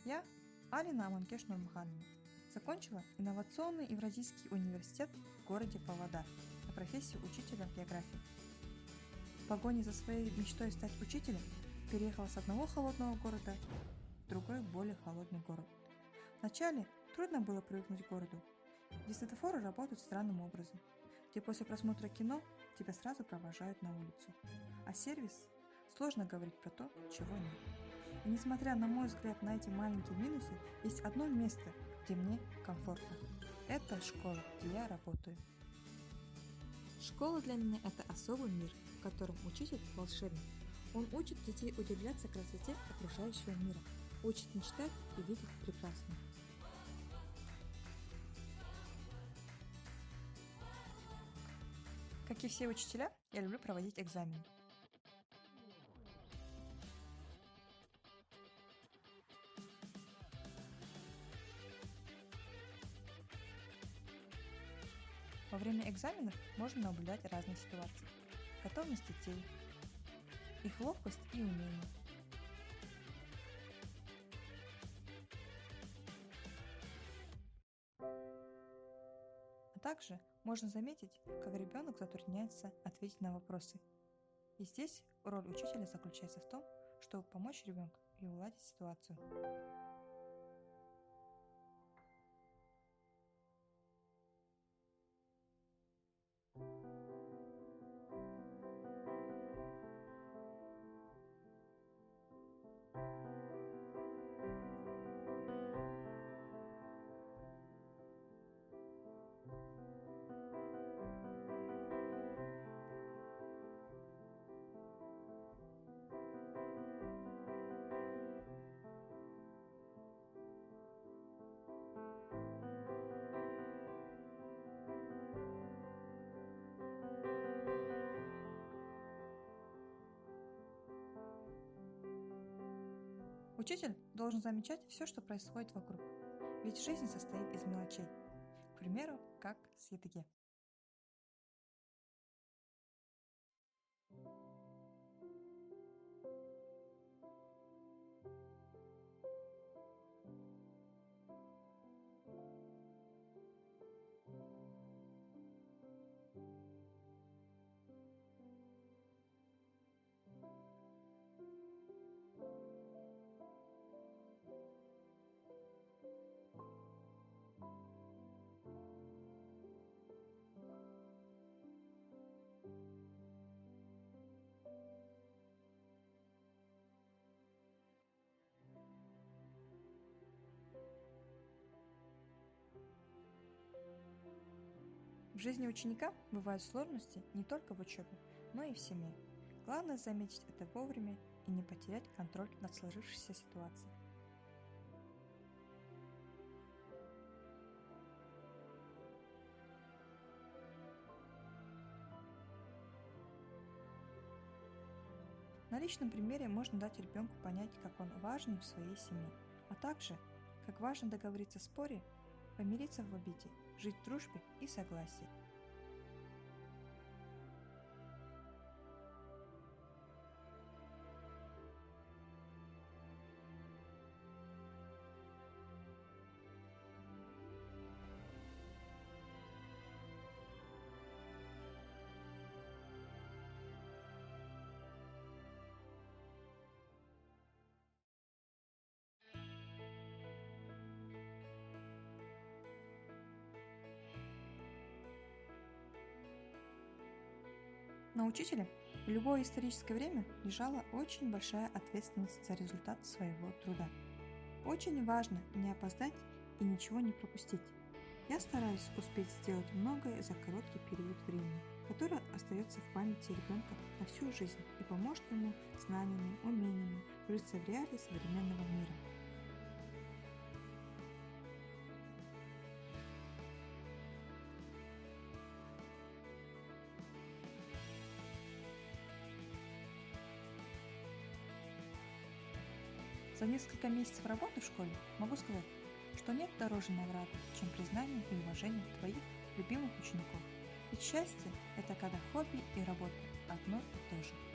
Я Алина Аманкеш Нурмухановна. Закончила инновационный Евразийский университет в городе Павлодар на профессию учителя географии. В погоне за своей мечтой стать учителем переехала с одного холодного города в другой более холодный город. Вначале трудно было привыкнуть к городу, где светофоры работают странным образом, где после просмотра кино тебя сразу провожают на улицу, а сервис сложно говорить про то, чего нет. И несмотря на мой взгляд на эти маленькие минусы, есть одно место, где мне комфортно. Это школа, где я работаю. Школа для меня – это особый мир, в котором учитель – волшебник. Он учит детей удивляться красоте окружающего мира, учит мечтать и видеть прекрасное. Как и все учителя, я люблю проводить экзамены. Во время экзаменов можно наблюдать разные ситуации. Готовность детей, их ловкость и умение. А также можно заметить, как ребенок затрудняется ответить на вопросы. И здесь роль учителя заключается в том, чтобы помочь ребенку и уладить ситуацию. Учитель должен замечать все, что происходит вокруг, ведь жизнь состоит из мелочей, к примеру, как с едой. В жизни ученика бывают сложности не только в учебе, но и в семье. Главное заметить это вовремя и не потерять контроль над сложившейся ситуацией. На личном примере можно дать ребенку понять, как он важен в своей семье, а также, как важно договориться в споре, помириться в обиде, жить в дружбе и согласии. На учителя в любое историческое время лежала очень большая ответственность за результат своего труда. Очень важно не опоздать и ничего не пропустить. Я стараюсь успеть сделать многое за короткий период времени, который остается в памяти ребенка на всю жизнь и поможет ему знаниями, умениями вжиться в реалии современного мира. За несколько месяцев работы в школе могу сказать, что нет дороже награды, чем признание и уважение твоих любимых учеников. Ведь счастье – это когда хобби и работа одно и то же.